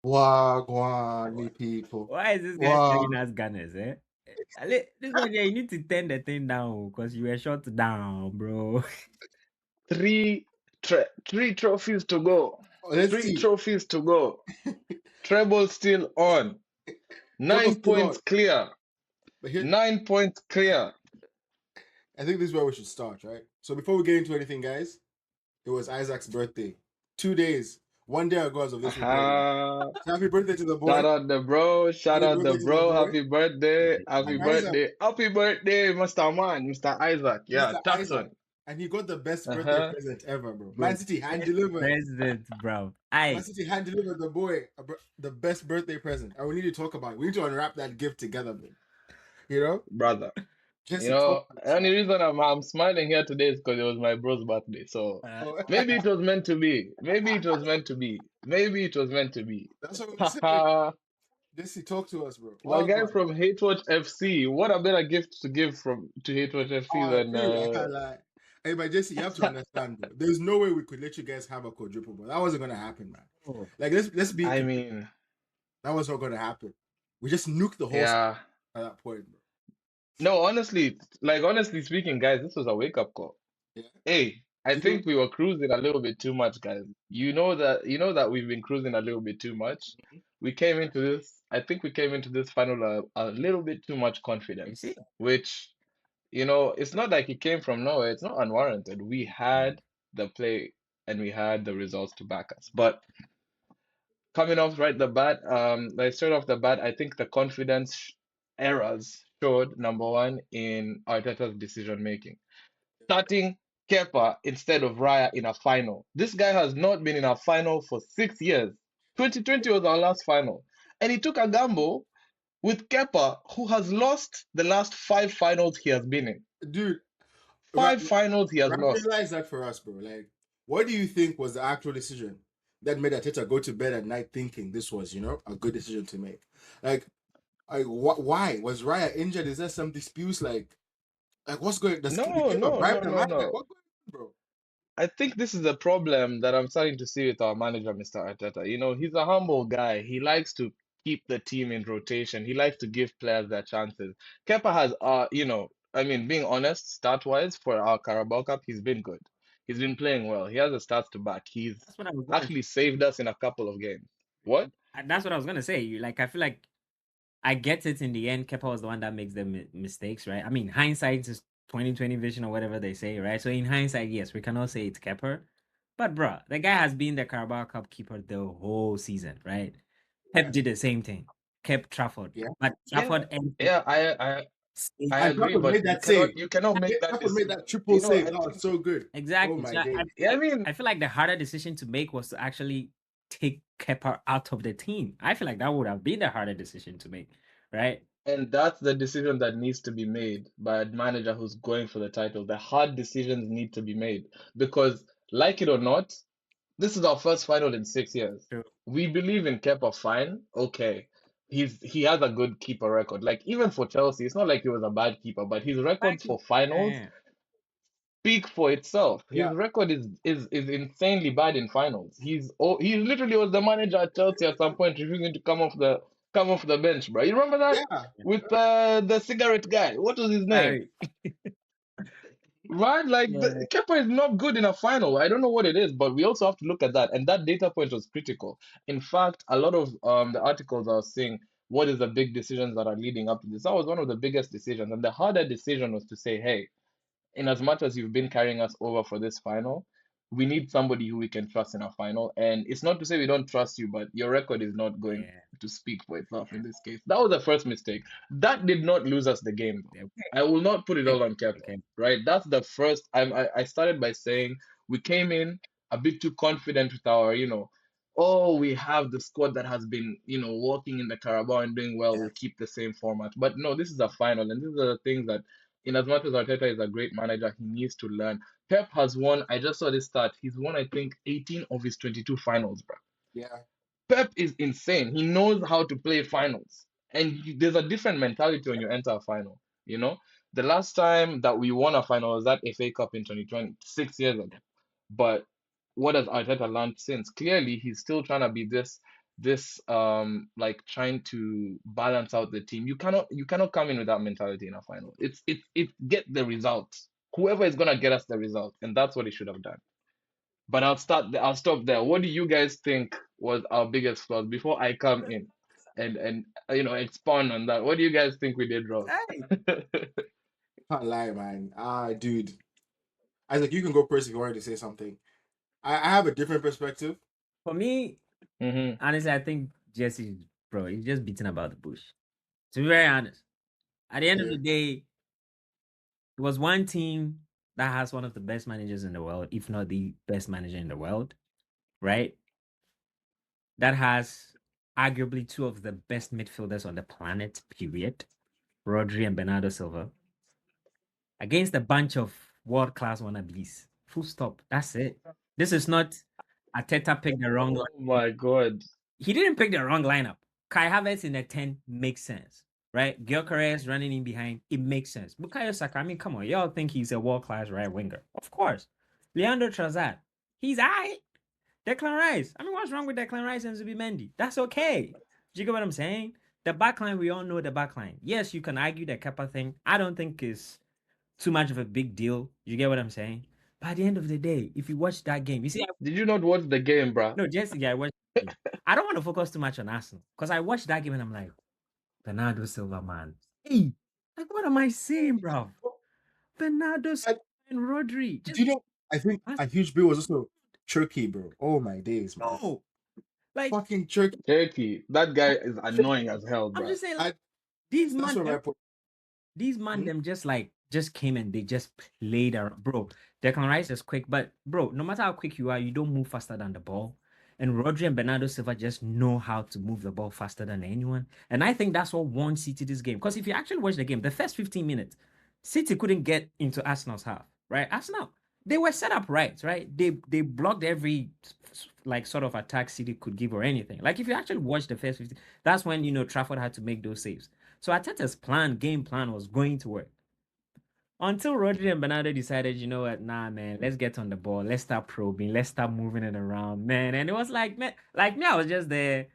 Wagwan, me Why people. why is this guy Wow. treating us Gunners, eh? This one here, you need to turn the thing down because you were shut down, bro. Three trophies to go. Let's Three see. trophies to go. Treble still on. Treble 9 still on. points clear. But here, 9 points clear. I think this is where we should start, right? So before we get into anything, guys, it was Isaac's birthday. 2 days. One day ago as of this recording. Aha. So happy birthday to the Shout boy. out the bro. Shout Happy out the birthday to the bro. boy. Happy birthday. Happy And Isaac, birthday. Happy birthday, Mr. Man. Mr. Isaac. Yeah, Mr. Isaac. Jackson. And he got the best birthday Uh-huh. present ever, bro. Man Bro, City hand best delivered. president, bro. Man City hand delivered the boy the best birthday present. And we need to talk about it. We need to unwrap that gift together, man. You know? Brother. You Jesse, talk know, to us, only reason I'm smiling here today is because it was my bro's birthday. So Uh, man. maybe it was meant to be. Maybe it was meant to be. Maybe it was meant to be. That's what I'm saying. Haha. Jesse, talk to us, bro. My Well, guy God. from Hate Watch FC. What a better gift to give from to Hate Watch FC Oh, than dude, I can't lie. Hey, but Jesse, you have to understand, bro. There's no way we could let you guys have a quadruple, bro. That wasn't gonna happen, man. oh, Like, let's be I complete. mean, That was not gonna happen. We just nuked the whole yeah. at that point, bro. No, honestly speaking, guys, this was a wake-up call. Yeah. Hey, I You think we were cruising a little bit too much, guys. You know that we've been cruising a little bit too much. I think we came into this final a little bit too much you confidence, see? which, it's not like it came from nowhere. It's not unwarranted. We had the play and we had the results to back us. But coming off right the bat, like straight off the bat, I think the confidence errors showed number one in Arteta's decision making. Starting Kepa instead of Raya in a final. This guy has not been in a final for 6 years. 2020 was our last final. And he took a gamble with Kepa, who has lost the last five finals he has been in. dude, Five finals he has lost. rationalize that for us, bro. Like, what do you think was the actual decision that made Ateta go to bed at night thinking this was, a good decision to make? Like, why was Raya injured? Is there some disputes? Like what's going? Does the No, Kepa no, bribe no, the no, man? Like, no. what's going on, bro? I think this is a problem that I'm starting to see with our manager, Mr. Arteta. He's a humble guy. He likes to keep the team in rotation. He likes to give players their chances. Kepa has, I mean, being honest, stat-wise for our Carabao Cup, he's been good. He's been playing well. He has the stats to back. He's That's what I was gonna. actually saved us in a couple of games. What? That's what I was gonna say. Like, I feel like I get it in the end. Kepa was the one that makes the mistakes, right? I mean, hindsight is 2020 vision or whatever they say, right? So in hindsight, yes, we cannot say it's Kepa, but bruh, the guy has been the Carabao Cup keeper the whole season, right? Pep did the same thing, kept Trafford, Yeah. but Yeah, Trafford and yeah, I And agree, Trafford but made you that cannot save. you cannot make that Trafford made decision. that triple save. I That was think so good. Oh exactly. my So I, days. yeah, I mean, I feel like the harder decision to make was to actually take Kepa out of the team. I feel like that would have been the harder decision to make, right? and that's the decision that needs to be made by a manager who's going for the title. The hard decisions need to be made because, like it or not, this is our first final in 6 years. True. We believe in Kepa fine. Okay. He has a good keeper record. Like even for Chelsea, it's not like he was a bad keeper, but his records Like, for finals eh, speak for itself. Yeah. His record is insanely bad in finals. He literally was the manager at Chelsea at some point, refusing to come off the bench, bro. You remember that Yeah. with the cigarette guy? What was his name? Sorry. Right? Like Yeah. the Kepa is not good in a final. I don't know what it is, but we also have to look at that. And that data point was critical. In fact, a lot of the articles are saying what is the big decisions that are leading up to this. That was one of the biggest decisions. And the harder decision was to say, hey, in as much as you've been carrying us over for this final, we need somebody who we can trust in a final. And it's not to say we don't trust you, but your record is not going Yeah. to speak for itself in this case. That was the first mistake. That did not lose us the game, though. Yeah. I will not put it Okay. all on Kepa, Okay. right? That's the first. I started by saying we came in a bit too confident with our, oh, we have the squad that has been, working in the Carabao and doing well. We'll keep the same format. But no, this is a final, and these are the things that in as much as Arteta is a great manager, he needs to learn. Pep has won, I just saw this stat, he's won, I think, 18 of his 22 finals, bro. Yeah. Pep is insane. He knows how to play finals. And there's a different mentality when you enter a final, you know? The last time that we won a final was that FA Cup in 2020, 6 years ago. But what has Arteta learned since? Clearly, he's still trying to be this this like trying to balance out the team. You cannot come in with that mentality in a final. It's get the result. Whoever is gonna get us the result, and that's what he should have done. But I'll stop there. What do you guys think was our biggest flaws before I come in and expand on that? What do you guys think we did wrong? Hey, Can't lie, man. Dude. Isaac, you can go first if you wanted to say something. I have a different perspective. for me, Hmm. honestly, I think Jesse, bro, he's just beating about the bush. To be very honest, at the end of Yeah. the day, it was one team that has one of the best managers in the world, if not the best manager in the world, right? That has arguably two of the best midfielders on the planet, period. Rodri and Bernardo Silva, against a bunch of world class wannabes. Full stop. That's it. This is not Ateta picked the wrong line. Oh my God. He didn't pick the wrong lineup. Kai Havertz in the 10 makes sense, right? Gyökeres running in behind, it makes sense. Bukayo Saka, I mean, come on, y'all think he's a world class right winger? Of course. Leandro Trossard, he's aight. Declan Rice, I mean, what's wrong with Declan Rice and Zubimendi? That's okay. Do you get what I'm saying? The backline, we all know the backline. Yes, you can argue the Kepa thing. I don't think is too much of a big deal. You get what I'm saying? But at the end of the day, if you watch that game, you see, Did you not watch the game, bruh? no, Jesse, yeah, I watched the game. I don't want to focus too much on Arsenal because I watched that game and I'm like, Bernardo Silva, man. Hey, like, what am I saying, bro? Bernardo Silva And and Rodri. do Just you know, I think a huge bill was also Turkey, bro. Oh my days, man. no. Like, Fucking Turkey. Turkey, that guy is annoying as hell, I'm bruh. just saying, like, I, these that's man, where my point. these man Mhm. them just came and they just played around. Bro, Declan Rice is quick, but bro, no matter how quick you are, you don't move faster than the ball. And Rodri and Bernardo Silva just know how to move the ball faster than anyone. And I think that's what won City this game. Because if you actually watch the game, the first 15 minutes, City couldn't get into Arsenal's half, right? Arsenal, they were set up right? They blocked every like sort of attack City could give or anything. Like if you actually watch the first 15, that's when Trafford had to make those saves. So Arteta's game plan was going to work. Until Rodri and Bernardo decided, you know what, nah, man, let's get on the ball. Let's start probing. Let's start moving it around, man. And it was like, man, like me, I was just there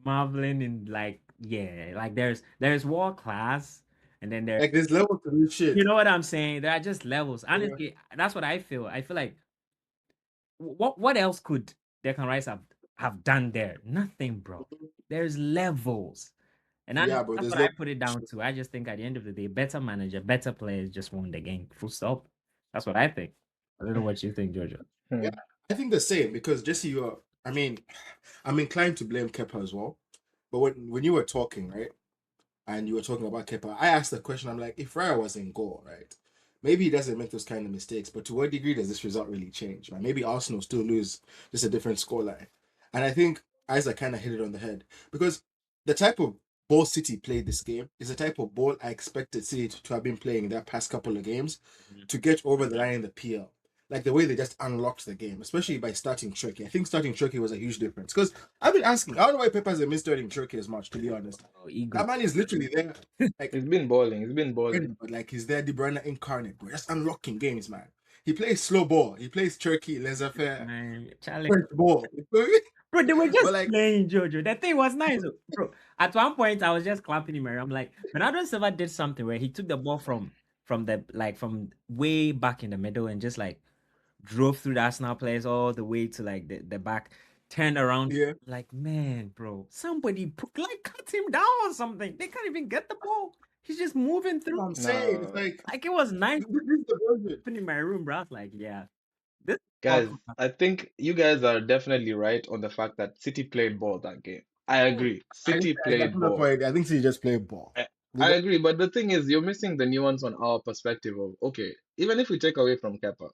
marveling in like, yeah, like there's world class, and then Like there's level to this you shit. know what I'm saying? There are just levels. Yeah. Honestly, that's what I feel. I feel like what else could Declan Rice have done there? Nothing, bro. There's levels. And Yeah, bro. that's There's what I level. put it down to. I just think at the end of the day, better manager, better players just won the game. Full stop. That's what I think. I don't know what you think, Jojo. Yeah, Hmm. I think the same because Jesse, you're. I mean, I'm inclined to blame Kepa as well. But when you were talking, right, and you were talking about Kepa, I asked the question. I'm like, if Raya was in goal, right, maybe he doesn't make those kind of mistakes. But to what degree does this result really change? Man, maybe Arsenal still lose, just a different scoreline. And I think Isaac kind of hit it on the head because the type of ball City played this game is the type of ball I expected City to have been playing in their past couple of games to get over the line in the PL. Like the way they just unlocked the game, especially by starting Turkey. I think starting Turkey was a huge difference because I've been asking, I don't know why Pepe hasn't been starting Turkey as much, to be honest. Oh, ego. That man is literally there, like, He's been balling. He's been balling. but like he's there, De Bruyne incarnate, bro. Just unlocking games, man. He plays slow ball. He plays Turkey, laissez-faire, Man, Charlie. French ball. Bro, they were just But like, playing Jojo. That thing was nice. Bro, at one point I was just clapping him. I'm like, Bernardo Silva did something where he took the ball from the like from way back in the middle and just like drove through the Arsenal players all the way to like the back, turned around. yeah, Like, man, bro, somebody like cut him down or something. They can't even get the ball. He's just moving that's through. what I'm saying. It's No, like Like it was nice this is the version. in my room, bro. I was like, yeah, this is guys, awesome. I think you guys are definitely right on the fact that City played ball that game. I agree. City I got played to the ball. point. I think he just played ball. I, They I just, agree, but the thing is, you're missing the nuance on our perspective of, okay, even if we take away from Kepa,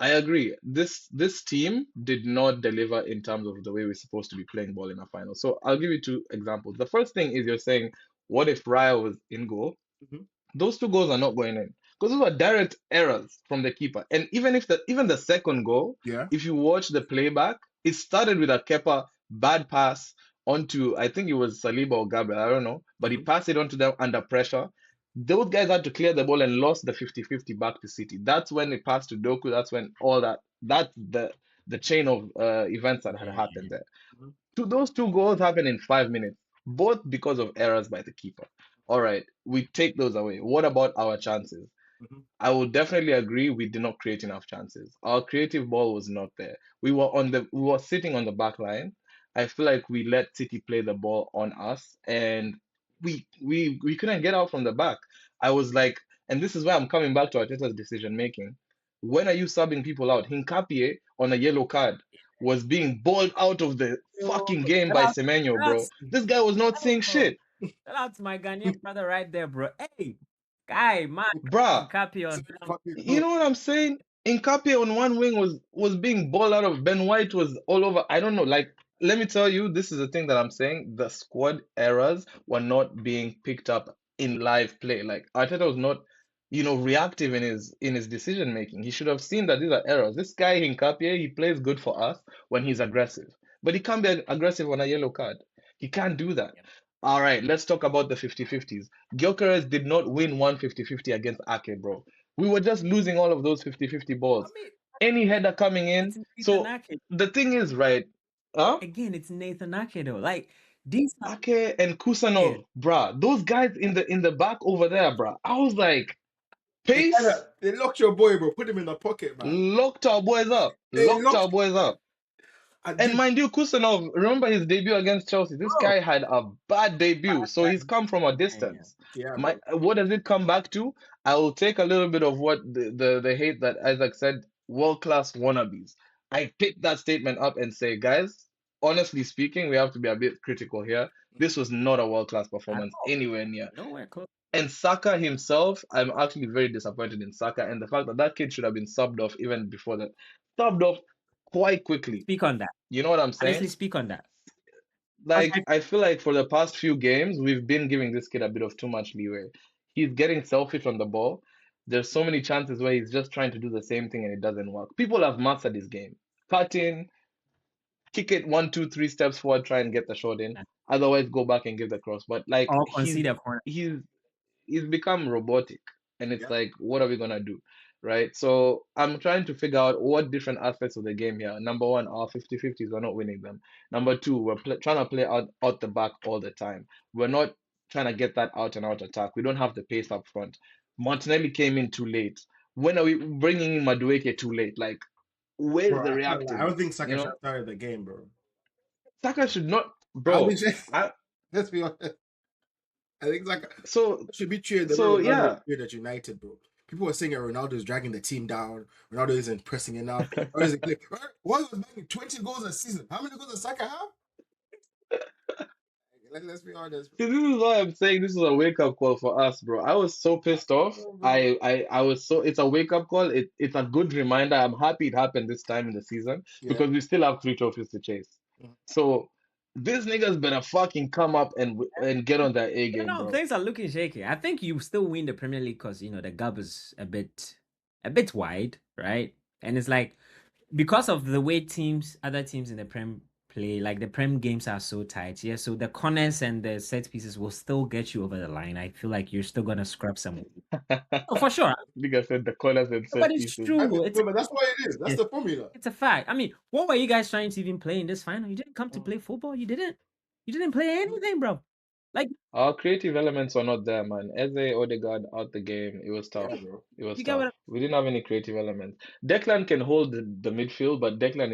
I agree. This team did not deliver in terms of the way we're supposed to be playing ball in a final. So I'll give you two examples. The first thing is you're saying, what if Raya was in goal? Mhm. Those two goals are not going in because those were direct errors from the keeper. And even the second goal, Yeah. if you watch the playback, it started with a Kepa bad pass onto, I think it was Saliba or Gabriel, I don't know, but he Mhm. passed it onto them under pressure. Those guys had to clear the ball and lost the 50-50 back to City. That's when it passed to Doku. That's when all that's the chain of events that had Yeah. happened there. Mhm. those two goals happened in 5 minutes, both because of errors by the keeper. All right, we take those away. What about our chances? Mhm. I will definitely agree we did not create enough chances. Our creative ball was not there. We were sitting on the back line. I feel like we let City play the ball on us and we couldn't get out from the back. I was like, and this is why I'm coming back to Arteta's decision making. When are you subbing people out? Hinkapie on a yellow card was being balled out of the Yo, fucking game Shout by out, Semenyo, shout out, bro. This guy was not seeing oh, shit. shout out to my Ghanaian brother right there, bro. Hey, guy, man, Bruh, copy it's on a that. fucking you hook. know what I'm saying? Nkapie on one wing was being balled out of. Ben White was all over. I don't know. Like, let me tell you, this is the thing that I'm saying. The squad errors were not being picked up in live play. Like Arteta was not, reactive in his decision making. He should have seen that these are errors. This guy Nkapie, he plays good for us when he's aggressive, but he can't be aggressive on a yellow card. He can't do that. Yep. All right, let's talk about the 50-50s. Gyökeres did not win one 50-50 against Ake, bro. We were just losing all of those 50-50 I balls. mean, Any header coming in. it's Nathan So Ake. the thing is, right? Huh? Again, it's Nathan Ake though. Like these are Ake and kid. Kusanov, bruh. Those guys in the back over there, bruh. I was like, They kind pace, of they locked your boy, bro. Put him in the pocket, man. locked our boys up. They Locked our locked boys him, man. up. And And dude, mind you, Kusanov, remember his debut against Chelsea? This Bro, guy had a bad debut, so he's come from a man. distance. yeah, My, bro. what does it come back to? I will take a little bit of what the hate that Isaac said, world-class wannabes. I pick that statement up and say, guys, honestly speaking, we have to be a bit critical here. This was not a world-class At performance all. anywhere near. Nowhere close. And Saka himself, I'm actually very disappointed in Saka and the fact that that kid should have been subbed off even before that. Subbed off quite quickly. Speak on that. You know what I'm Honestly, saying? speak on that. 'Cause Like, I feel like for the past few games, we've been giving this kid a bit of too much leeway. He's getting selfish on the ball. There's so many chances where he's just trying to do the same thing and it doesn't work. People have mastered his game. Cut in, kick it 1, 2, 3 steps forward, try and get the shot in. Otherwise, go back and give the cross. But like or he's concede a corner. he's he's become robotic, and it's Yeah, like, what are we gonna do? Right? So I'm trying to figure out what different aspects of the game here. Number one, our 50-50s, we're not winning them. Number two, we're trying to play out the back all the time. We're not trying to get that out and out attack. We don't have the pace up front. Martinelli came in too late. When are we bringing in Madueke too late? Like, where's bro. the I can't lie. I don't think reactiveness? Saka should have started the game, bro. Saka should not, I don't bro. think. I, Let's be honest. I think Saka so should be treated the way so Ronaldo was yeah. treated at United, bro. People were saying that Ronaldo is dragging the team down. Ronaldo isn't pressing enough. Or is it like, why was making 20 goals a season? How many goals does Saka have? Let's be honest, See, this is why I'm saying this is a wake up call for us, bro. I was so pissed off. bro. I was so it's a wake up call. It's a good reminder. I'm happy it happened this time in the season Yeah. because we still have 3 trophies to chase. Mhm. So these niggas better fucking come up and get on their A You game, know, bro. things are looking shaky. I think you still win the Premier League because the gap is a bit wide, right? And it's like because of the way other teams in the Prem play, like the Prem games are so tight. Yeah, so the corners and the set pieces will still get you over the line. I feel like you're still gonna scrap some. Oh, for sure. Nigga said the corners and But set it's pieces. I mean, true. It's no, but that's why it is. That's it's, the formula. it's a fact. I mean, what were you guys trying to even play in this final? You didn't come to play football. You didn't. You didn't play anything, bro. Like Our creative elements were not there, man. Eze, Odegaard out the game. It was tough. Yeah, bro. It was you get tough. what? We didn't have any creative elements. Declan can hold the midfield, but Declan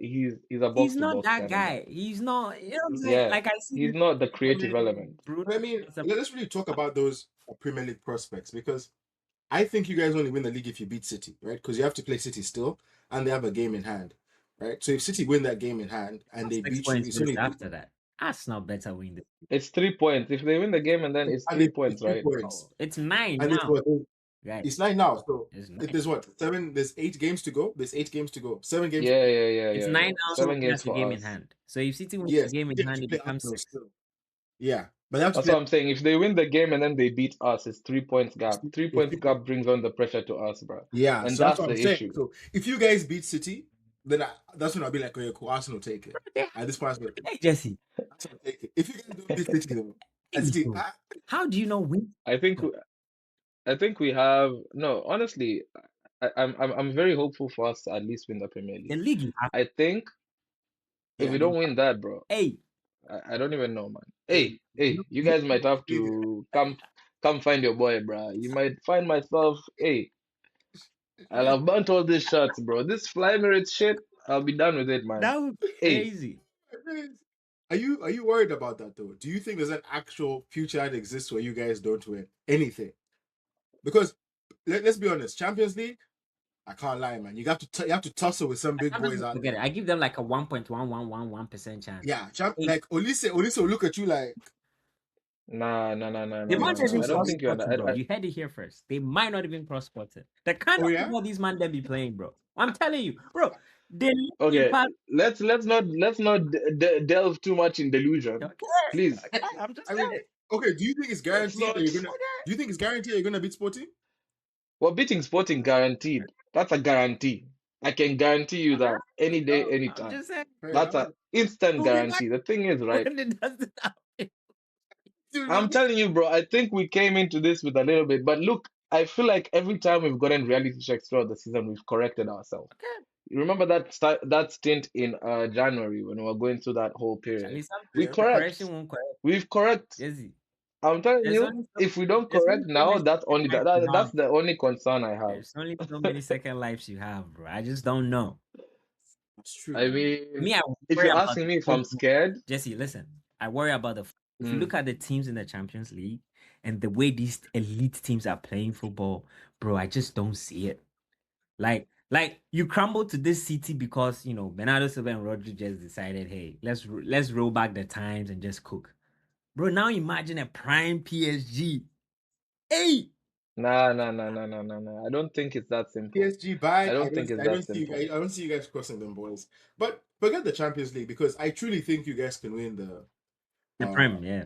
he's a box He's to not box that kind of guy. guy. He's not. You know what I'm saying? Yeah, Like I see he's this not the creative Premier League element. Bruno But I mean, as a let's really talk about those Premier League prospects because I think you guys only win the league if you beat City, right? Because you have to play City still, and they have a game in hand, right? So if City win that game in hand and they 6 beat you, points it's boost only after that. That's not better win the It's 3 points. If they win the game and then it's and three it's points, three right? points, oh, it's 9 and it's now. what Right. it's 9 now. So It's 9. there's what 7. There's 8 games to go. There's 8 games to go. 7 games. It's Yeah. 9 now, so 7 City games has a for game in us. hand. So if City wins the Yes, game in they have hand, to it play becomes Arsenal 6. still. Yeah, but they have to That's play. what I'm saying. If they win the game and then they beat us, it's 3 points gap. Three It's points gap brings on the pressure to us, bro. Yeah, And so that's that's what I'm the saying. issue. So if you guys beat City, then that's when I'll be like, okay, cool, Arsenal take it. They- At this point, Hey Jesse, Arsenal take it. If you guys don't beat City, though, and hey, City, bro, how do you know win? I think I think we have no, honestly, I'm very hopeful for us to at least win the Premier The League. league you have I think If Yeah. we don't win that, bro, Hey, I don't even know, man. Hey, Hey, you guys might have to come find your boy, bro. You might find myself. Hey, I'll have burnt all these shots, bro. This Fly Emirates shit, I'll be done with it, man. that was Hey, crazy. Are you worried about that though? Do you think there's an actual future that exists where you guys don't win anything? Because let's be honest, Champions League, I can't lie, man. You have to tussle with some big I'm just boys out forget it. there. I give them like a 1.1111% chance. Yeah, Hey, like Olise will look at you like nah, nah, nah, nah, they nah, you're might nah, not nah. too even I don't cross soft. think you're. sport it, bro. You heard it here first. They might not even cross sport it. The kind Oh of yeah, football these man them be playing, bro. I'm telling you, bro. They literally Okay, pass. let's not delve too much in delusion, Okay, please. okay, I'm just I mean, saying. okay. Do you think it's Let's guaranteed that not. you're gonna? Do you think it's guaranteed you're gonna beat Sporting? Well, beating Sporting guaranteed. That's a guarantee. I can guarantee you that any day, I'm anytime. just saying. Fair That's enough. an instant You'll be back guarantee. The thing is, right? when it doesn't happen. I'm telling you, bro, I think we came into this with a little bit, but look, I feel like every time we've gotten reality checks throughout the season, we've corrected ourselves. Okay. You remember that stint in January when we were going through that whole period? Charlie, some We Yeah. the correct. correction won't correct. We've correct. Jesse, I'm telling there's you, only so if we don't there's correct only so now, many that's second only lives you have. that's the only concern I have. There's only so many second lives you have, bro. I just don't know. That's true, I man. mean, Me, I if worry you're about asking the me if I'm football. scared, Jesse, listen. I worry about the. If you mm, look at the teams in the Champions League and the way these elite teams are playing football, bro, I just don't see it. Like you crumble to this city because Bernardo Silva and Rodri just decided, hey, let's roll back the times and just cook, bro. Now imagine a prime PSG. Hey, nah, nah, nah, nah, nah, nah, nah. I don't think it's that simple. PSG I bad. don't think it's I that don't see you simple. guys. I don't see you guys crossing them, boys. But forget the Champions League because I truly think you guys can win the uh Prem, yeah,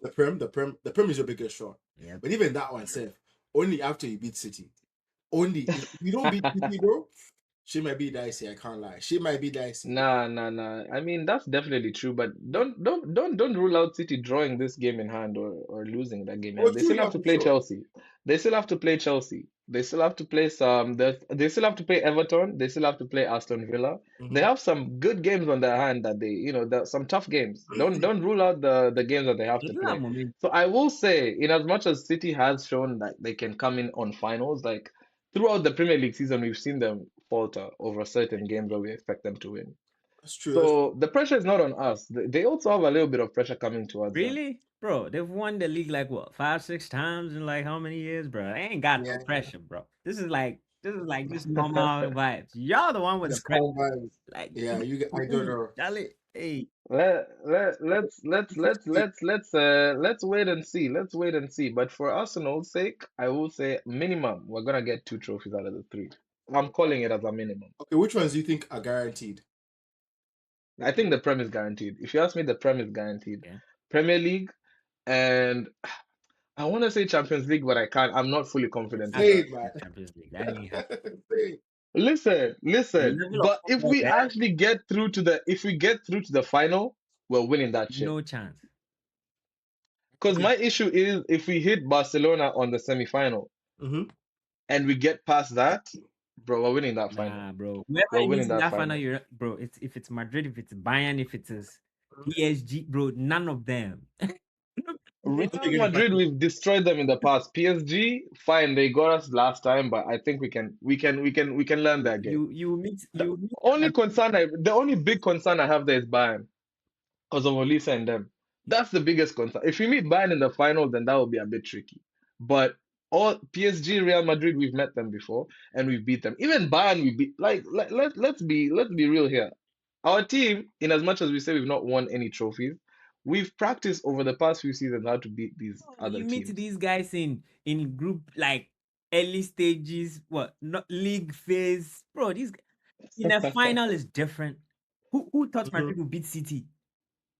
the Prem is your biggest shot. yeah. But even that one, safe only after you beat City. Only if you don't beat City, bro, she might be dicey. I can't lie. She might be dicey. Nah, nah, nah. I mean, that's definitely true, but don't rule out City drawing this game in hand or losing that game in Oh, hand. They true, still yeah, have to for play sure. Chelsea. They still have to play Chelsea. They still have to play they still have to play Everton. They still have to play Aston Villa. They Mm-hmm. have some good games on their hand that some tough games. Don't rule out the games that they have They to do have play. momentum. So I will say, in as much as City has shown that they can come in on finals, like throughout the Premier League season, we've seen them falter over certain games where we expect them to win. That's true. That's true. So the pressure is not on us. They also have a little bit of pressure coming towards them. Really, bro? They've won the league like what 5, 6 times in like how many years, bro? They ain't got Yeah, no pressure, bro. This is like just normal vibes. Y'all the one with the it's pressure, calm vibes. like Yeah, I don't know. Charlie. Hey, Let's wait and see. Let's wait and see. But for Arsenal's sake, I will say minimum we're gonna get 2 trophies out of the three. I'm calling it as a minimum. Okay, which ones do you think are guaranteed? I think the Prem is guaranteed. If you ask me, the Prem is guaranteed. yeah, Premier League and I want to say Champions League, but I can't. I'm not fully confident in that's Say that. it, man. Champions League. That ain't happening. Say it. The Listen. level of But if football we there, actually if we get through to the final, we're winning that shit. no chance. Because Okay. my issue is if we hit Barcelona on the semi-final Mm-hmm. and we get past that, bro, we're winning that final. Nah, bro. Whoever We're it meets winning in that that final, final. bro. If it's Madrid, if it's Bayern, if it's PSG, bro. None of them. Real Okay, Madrid, we've destroyed them in the past. PSG, fine, they got us last time, but I think we can learn their game. You meet The only big concern I have there is Bayern because of Olise and them. That's the biggest concern. If we meet Bayern in the final, then that will be a bit tricky. But all PSG, Real Madrid, we've met them before and we've beat them. Even Bayern, we beat. Like let's be real here. Our team, in as much as we say we've not won any trophies, we've practiced over the past few seasons how to beat these other you meet teams. these guys in group like early stages, what not league phase, bro. In a final is different. Who thought Mm-hmm. Madrid would beat City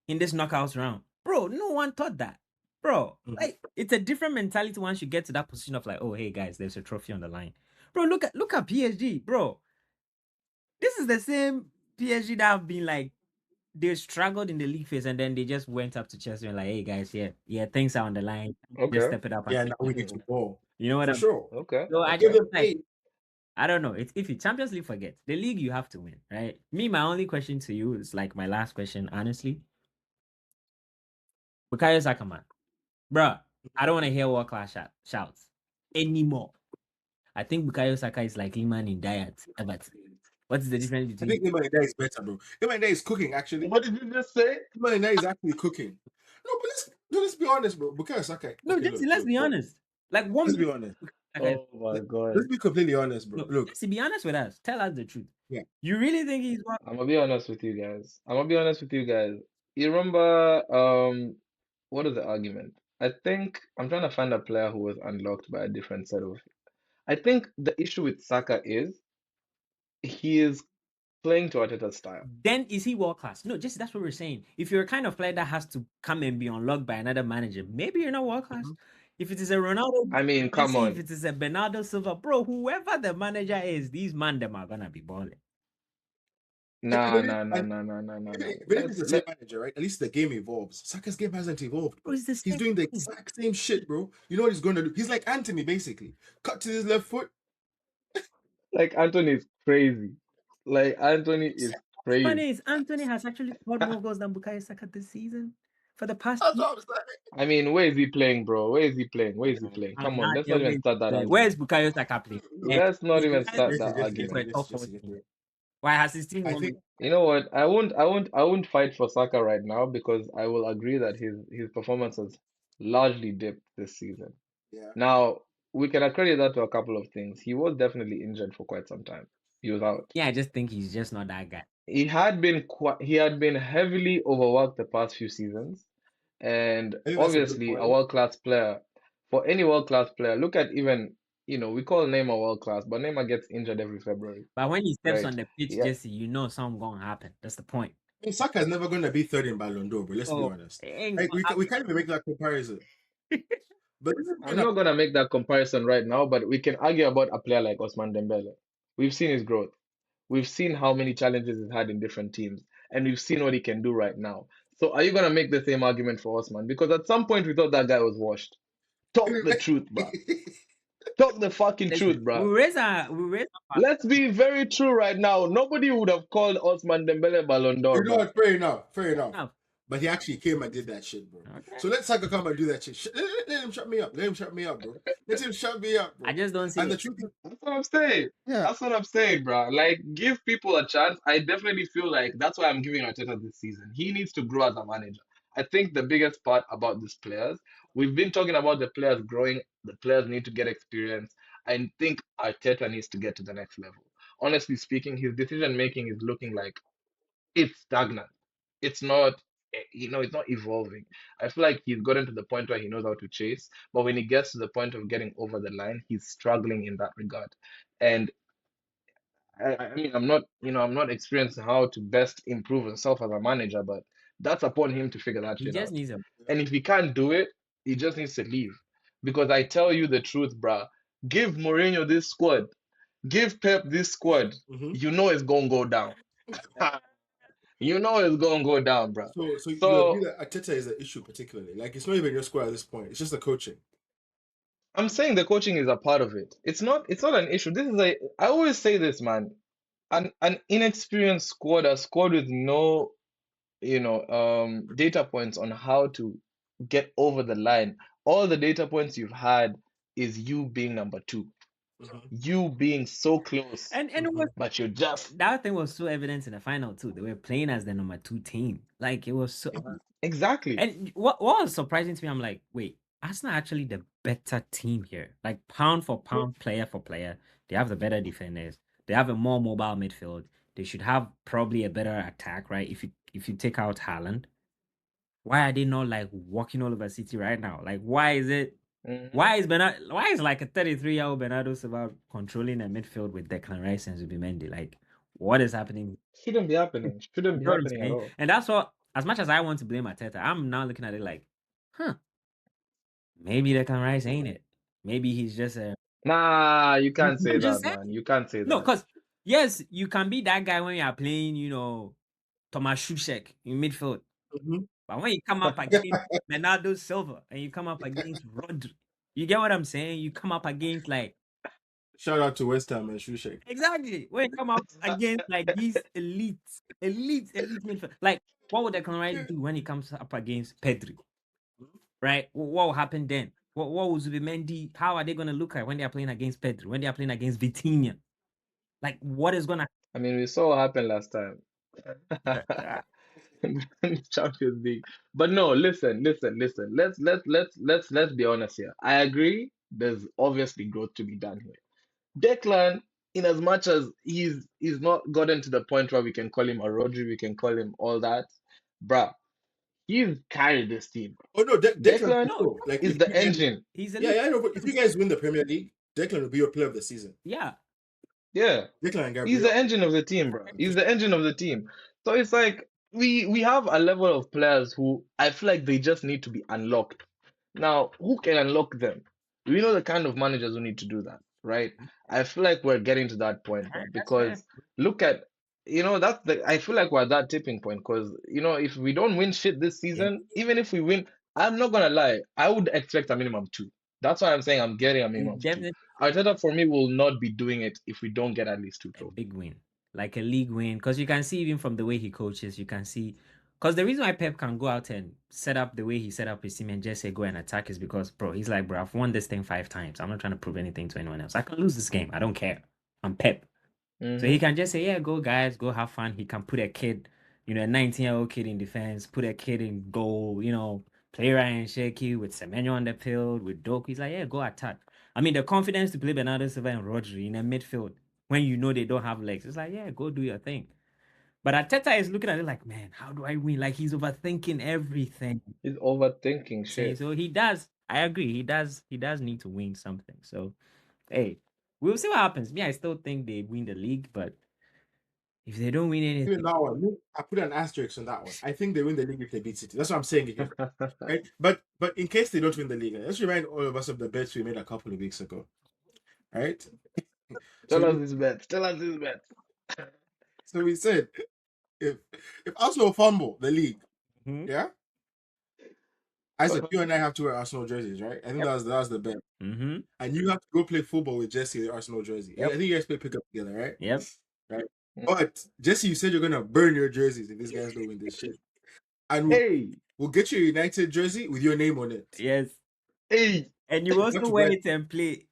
in this knockouts round, bro? No one thought that, bro. Mm-hmm. Like it's a different mentality once you get to that position of like, oh hey guys, there's a trophy on the line, bro. Look at PSG, bro. This is the same PSG that have been like they struggled in the league phase and then they just went up to Chelsea and like, hey guys, yeah, things are on the line. Just Okay. step it up and Yeah, now we need to go you know what for I'm sure. Okay. so I Give just Okay. them like eight. I don't know. It's iffy. Champions League, forget. The league you have to win, right? Me, my only question to you is like my last question, honestly. Bukayo Saka, man. Bruh, I don't want to hear world class shouts anymore. I think Bukayo Saka is like Liman in diet. But what is the difference I between think Iman is better, bro. Iman is cooking, actually. What did you just say? Iman is actually cooking. No, but let's be honest, bro. Bukayo Saka. no? Okay, Just look, let's look, be look. honest. Like one Let's be minute, honest. Saka is Oh my Let's God. be completely honest, bro. no. Look, Let's be honest with us. Tell us the truth. yeah. You really think he's one? I'm gonna be honest with you guys. I'm gonna be honest with you guys. You remember, what is the argument? I think I'm trying to find a player who was unlocked by a different set of. I think the issue with Saka is he is playing to Arteta's style. Then is he world class? No, just that's what we're saying. If you're a kind of player that has to come and be unlocked by another manager, maybe you're not world class. Mhm. If it is a Ronaldo, I mean, come Messi, if on. it is a Bernardo Silva, bro, whoever the manager is, these man them are gonna be balling. Nah, nah, nah, nah, nah, nah, nah, nah. But if it's the same manager, right? At least the game evolves. Saka's game hasn't evolved, Bro, bro. it's the He's same doing the thing. exact same shit, bro. You know what he's going to do? He's like Anthony, basically. Cut to his left foot. Like Anthony is crazy. Like Anthony is crazy. Funny is Anthony has actually scored more goals than Bukayo Saka this season for the past That's year. what I'm saying. I mean, where is he playing, bro? Where is he playing? Where is he playing? I'm Come on, not let's not even joking. start that Where is argument. Bukayo Saka playing? Yeah, Let's not even Bukayo start Saka that is for argument. a top 4 Jesse, team. Why has his team I won? think, You know what? I won't fight for Saka right now because I will agree that his performance has largely dipped this season. yeah. Now, we can accredit that to a couple of things. He was definitely injured for quite some time. He was out. Yeah, I just think he's just not that guy. He had been heavily overworked the past few seasons, and I think that's a good obviously a point. world-class player. For any world-class player, look at even, we call Neymar world-class, but Neymar gets injured every February, But when he steps right? on the pitch, Yeah, Jesse, you know something gonna happen. That's the point. I mean, Saka is never going to be third in Ballon d'Or, but let's be Oh, honest. it ain't Like, gonna we can't even make that comparison. happen. But this is I'm not gonna make that comparison right now, but we can argue about a player like Ousmane Dembele. We've seen his growth. We've seen how many challenges he's had in different teams, and we've seen what he can do right now. So are you gonna make the same argument for Osman? Because at some point we thought that guy was washed. Talk the truth, bruh. Talk the fucking Listen, truth, bruh. we raise our Let's be very true right now. Nobody would have called Osman Dembele Ballon d'Or, You know bruh. what? Fair enough. Fair enough. enough. But he actually came and did that shit, bro. Okay. So let Saka come and do that shit. Let him shut me up. Let him shut me up, bro. Let him shut me up, bro. I just don't see And the it. truth is, That's what I'm saying. yeah. That's what I'm saying, bro. Like, give people a chance. I definitely feel like that's why I'm giving Arteta this season. He needs to grow as a manager. I think the biggest part about these players, we've been talking about the players growing, the players need to get experience. I think Arteta needs to get to the next level. Honestly speaking, his decision making is looking like it's stagnant. It's not, it's not evolving. I feel like he's gotten to the point where he knows how to chase, but when he gets to the point of getting over the line, he's struggling in that regard. And I mean, I'm not experienced in how to best improve himself as a manager, but that's upon him to figure that He shit just out. needs a And if he can't do it, he just needs to leave. Because I tell you the truth, bruh, give Mourinho this squad, give Pep this squad, Mm-hmm. you know it's gonna go down. You know it's gonna go down, bruh. So you agree So that Arteta is the issue, particularly? Like, it's not even your squad at this point. It's just the coaching. I'm saying the coaching is a part of it. It's not an issue. I always say this, man. An inexperienced squad, a squad with no, data points on how to get over the line. All the data points you've had is you being number two, Mm-hmm. you being so close, and it Mm-hmm. was but you're just that thing was so evident in the final too. They were playing as the number 2 team. Like it was so exactly. and what was surprising to me, I'm like, wait, Arsenal actually the better team here. Like pound for pound, player for player. They have the better defenders. They have a more mobile midfield. They should have probably a better attack, right? If you take out Haaland. Why are they not like walking all over City right now? Like why is it Mhm. why is like a 33-year-old Bernardo Silva controlling a midfield with Declan Rice and Zubimendi? Like what is happening? Shouldn't be You happening. Shouldn't be know what I'm happening at saying? all. And that's what, as much as I want to blame Arteta, I'm now looking at it like, huh, maybe Declan Rice ain't it. Maybe he's just a Nah, you can't say I'm just that, saying. man. You can't say No, that. because yes, you can be that guy when you are playing, Thomas Shushek in midfield. Mm-hmm. But when you come up against Bernardo Silva and you come up against Rodri, you get what I'm saying? You come up against like Shout out to West Ham and Shushek. Exactly. When you come up against like these elite midfield, like what would Declan Rice do when he comes up against Pedri? Right? What will happen then? What will Zubimendi? How are they going to look at when they are playing against Pedri? When they are playing against Vitinha? Like what is going to I mean, we saw what happened last time. happen? in the Champions League. But no, listen. Let's be honest here. I agree. There's obviously growth to be done here. Declan, in as much as he's not gotten to the point where we can call him a Rodri, we can call him all that, bruh, he's carried this team. Oh no, Declan Declan for No, sure. Like is if the you guys, engine. he's yeah, elite. yeah, I know. But if you guys win the Premier League, Declan will be your player of the season. Yeah. Yeah. Declan and He's the Gabriel. engine of the team, bro. He's the engine of the team. So it's like we have a level of players who I feel like they just need to be unlocked. Now, who can unlock them? We know the kind of managers who need to do that, right? I feel like we're getting to that point, bro. Alright, that's fair. Because look at, that's the I feel like we're at that tipping point. Because if we don't win shit this Yeah. season, even if we win, I'm not gonna lie, I would expect a minimum two. That's why I'm saying I'm getting a We minimum of two. definitely Arteta for me will not be doing it if we don't get at least two a trophies. big win, like a league win, because you can see even from the way he coaches, you can see. Because the reason why Pep can go out and set up the way he set up his team and just say go and attack is because, bro, he's like, bro, I've won this thing 5 times. I'm not trying to prove anything to anyone else. I can lose this game. I don't care. I'm Pep. So he Mm-hmm. can just say, yeah, go guys, go have fun. He can put a kid, a 19-year-old kid in defense, put a kid in goal, play Ryan Shaky with Semenyo on the field, with Doku. He's like, yeah, go attack. I mean, the confidence to play Bernardo Silva and Rodri in a midfield when you know they don't have legs. It's like, yeah, go do your thing. But Ateta is looking at it like, man, how do I win? Like he's overthinking everything. He's overthinking Saying shit. so he does. I agree. He does need to win something. So hey, we'll see what happens. Me, I still think they win the league, but if they don't win Even anything, that one, I put an asterisk on that one. I think they win the league if they beat City. That's what I'm saying again. Right? But in case they don't win the league, let's remind all of us of the bets we made a couple of weeks ago. Right? So Tell us his bets. Tell us his bets. so we said if if Arsenal fumble the league, hmm yeah. I said you and I have to wear Arsenal jerseys, right? I think yep. that was the bet. Mm-hmm. And you have to go play football with Jesse, the Arsenal jersey. I Yep. think you guys play pickup together, right? Yep. Right. But Jesse, you said you're gonna burn your jerseys if these guys don't win this shit. And Hey, we'll get you a United jersey with your name on it. Yes. hey, And you You also have to wear wear it and play.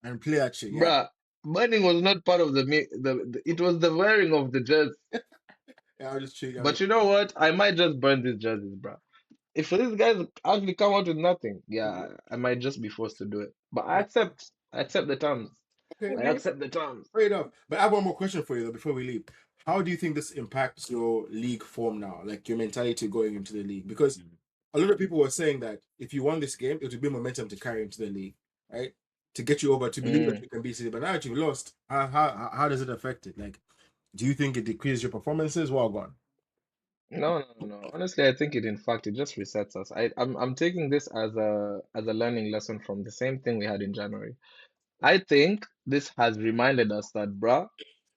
and play that shit, yeah? bruh. Burning was not part of it was the wearing of the jersey. Yeah, I'll just check. But you know what? I might just burn these jerseys, bruh. If these guys actually come out with nothing, yeah, I might just be forced to do it. But I accept. I accept the terms. Okay, I okay. accept the terms. Fair enough. But I have one more question for you though before we leave. How do you think this impacts your league form now? Like your mentality going into the league? Because a lot of people were saying that if you won this game, it would be momentum to carry into the league, right? To get you over to believe that Mm. you can beat City. But now that you've lost, how does it affect it? Like, do you think it decreases your performances? Well gone. No, no, no. Honestly, I think in fact it just resets us. I'm taking this as a learning lesson from the same thing we had in January. I think this has reminded us that, bruh,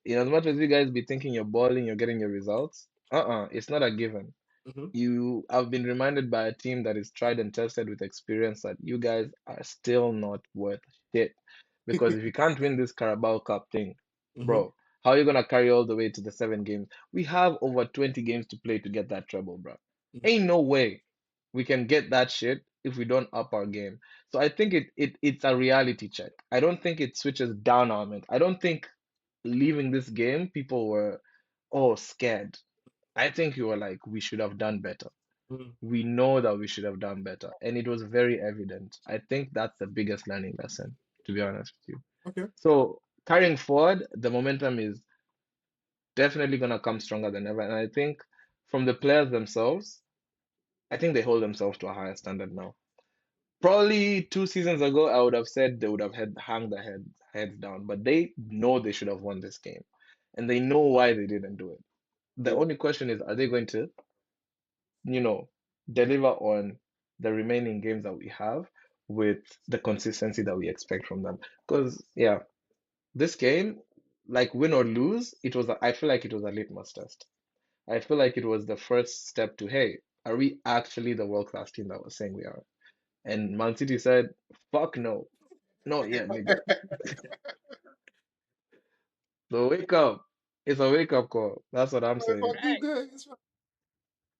in as much as you guys be thinking you're balling, you're getting your results, it's not a given. Mm-hmm. You have been reminded by a team that is tried and tested with experience that you guys are still not worth shit. Because if you can't win this Carabao Cup thing, Mm-hmm. bro, how are you gonna carry all the way to the 7 games? We have over 20 games to play to get that treble, bro. Ain't no way we can get that shit if we don't up our game. So I think it's a reality check. I don't think it switches down our ment. I don't think leaving this game people were scared. I think you were like, we should have done better. Mm-hmm. We know that we should have done better. And it was very evident. I think that's the biggest learning lesson, to be honest with you. Okay. So carrying forward, the momentum is definitely gonna come stronger than ever. And I think from the players themselves, I think they hold themselves to a higher standard now. Probably 2 seasons ago, I would have said they would have hung their heads down, but they know they should have won this game, and they know why they didn't do it. The Yeah. only question is, are they going to, you know, deliver on the remaining games that we have with the consistency that we expect from them? Because yeah, this game, like win or lose, I feel like it was a litmus test. I feel like it was the first step to, hey, are we actually the world-class team that we're saying we are? And Man City said, fuck no. Not yet, nigga. So wake up. It's a wake up call. That's what I'm All right, saying. fuck you guys.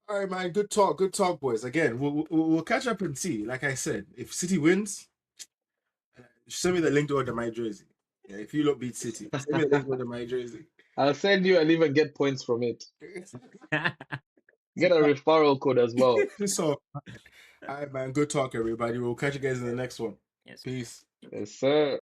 All right, man. Good talk, boys. Again, we'll catch up and see. Like I said, if City wins, send me the link to order my jersey. Yeah, if you look beat City, send me the link to order my jersey. I'll send you and even get points from it. Get a referral code as well. So, all right, man. Good talk, everybody. We'll catch you guys in the next one. Yes. Peace. Yes, sir.